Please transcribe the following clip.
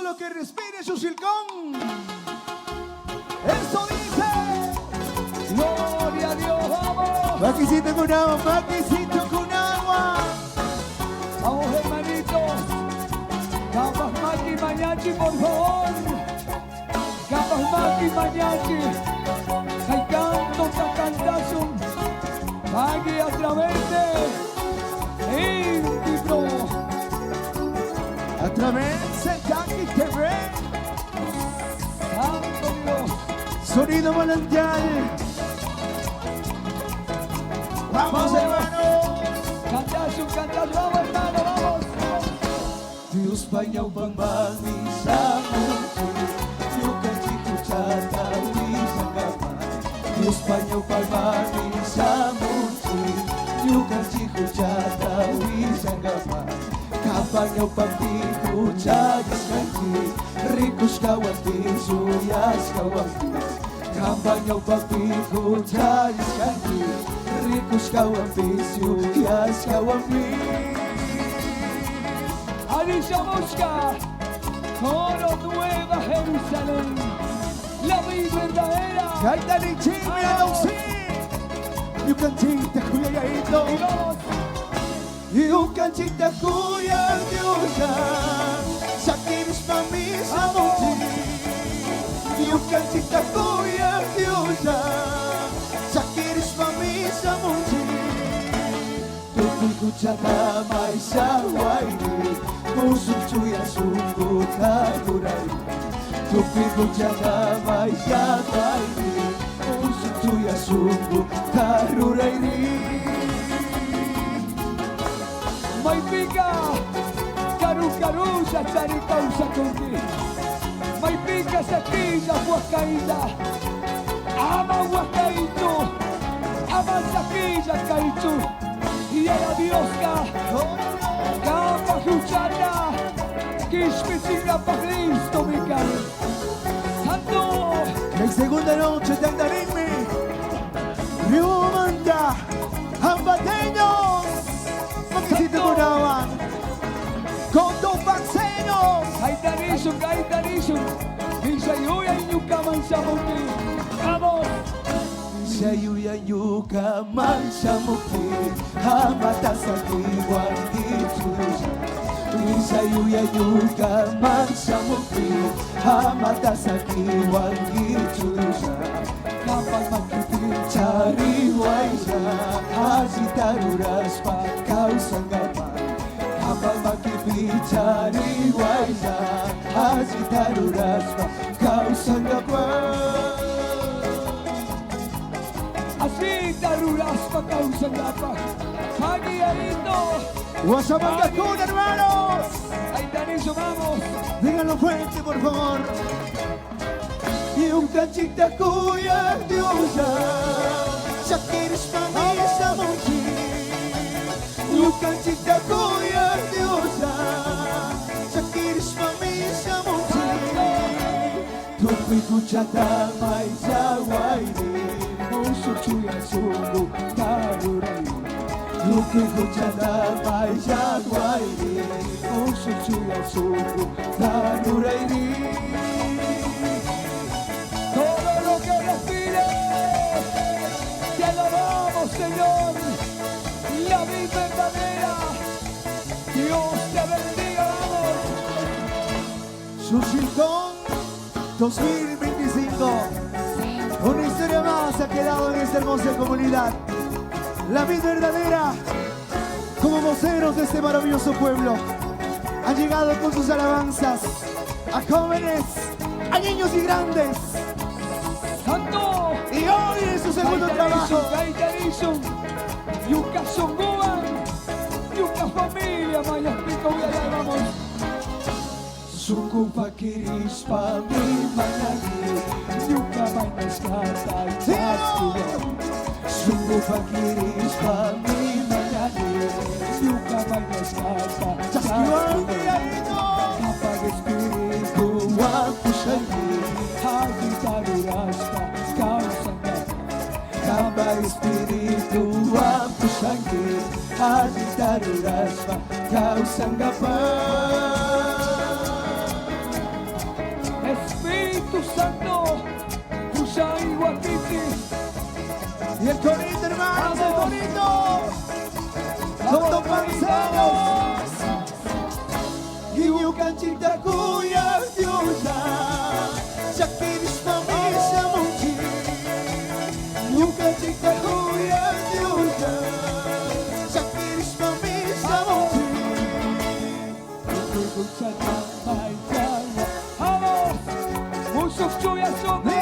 lo que respire su silcón. Eso dice. Gloria a Dios, vamos. Maquisito con agua, maquisito con agua. Vamos, hermanitos. Capas Maki Mañachi, por favor. Capas Maki Mañachi. Hay canto, cantazo. Maki a través de Intipro. A través de Jackie TV. Santo Dios. Sonido manantial. Vamos, hermano. Cantazo, vamos, hermano, vamos. Dios pañao bambani samuti. Yukan chiku chata wisangapa. Dios pañao bambani samuti. Yukan chiku chata wisangapa. Kapañao pampiku chayas kanchi. Ricos kawati suyas kawati. Kapañao pampiku chayas kanchi. Ricos kawati suyas kawati. Alicia Mosca, coro Nueva Jerusalén, la vida verdadera. Cántale chimia, no sé. You can take the cuyaito. You can take the cuyadiosa. Sakiris mami samuti. You can take the cuyadiosa. Sakiris mami samuti. Tukuy kuchata may sawaini. Pusok suya sungguh kagurai. Tupi kujaga may sabay. Pusok suya sungguh kagurai. May pika, karu-karu sa cari kausa kundi. May pika sa tisa wakaida. Ama wakaito, ama sa tisa kaito. Iya la Dioska. Capa Juchana, Kishmichina pa Cristo, mi caro. Santo. En segunda noche de Andarimmi, Riumanda, Ambateños, Maquisito Cunaban, Condo Baxenos. Gaitarisum, Isayuya y Yucaman Samuti. Vamos. Isayuya y Yucaman Samuti. Amatasaki wangitu. Isayuya Yucaman Samuti. Amatasaki wangitu. Kapag magkipicari waisa, Asitaruras pa kausangapa. Kapag magkipicari waisa, Asitaruras pa kausangapa. Asitaruras pa kausangapa. Pagiarito. Guasamanga con hermanos. Ahí Daniso, vamos. Díganlo fuerte, por favor. Y un cachita cuya diosa. Shakiris mami samuti. Y un cachita cuya diosa. Shakiris mami samuti. Tupi kuchata mai sawaini. Musuh cuya sungguh karurai. Luki kuchata mai sawaini. Musuh cuya sungguh karurai. Todo lo que respire, te alabamos, Señor. La vida verdadera. Dios te bendiga, vamos. Susilcón 2025. Una historia más ha quedado en esta hermosa comunidad. La vida verdadera, como voceros de este maravilloso pueblo, han llegado con sus alabanzas a jóvenes, a niños y grandes. ¡Santo! Y hoy en su segundo trabajo. Gaitarisum, Yuka Songuan, Yuka familia, Maya Pico, vamos. Suku pakiris pami managi, Yuka mainas kata itaskuya. Suku pakiris pami managi, Yuka mainas kata itaskuya. Kapag espiritu aku sendiri. Kapag espiritu aku sendiri. Agitaru raspa kau sanggapan. Huya Diosza, za kiedyś pomyślał ci, Yukatika Huya Diosza, za kiedyś pomyślał ci. Vamos! Muszów czuję sobie!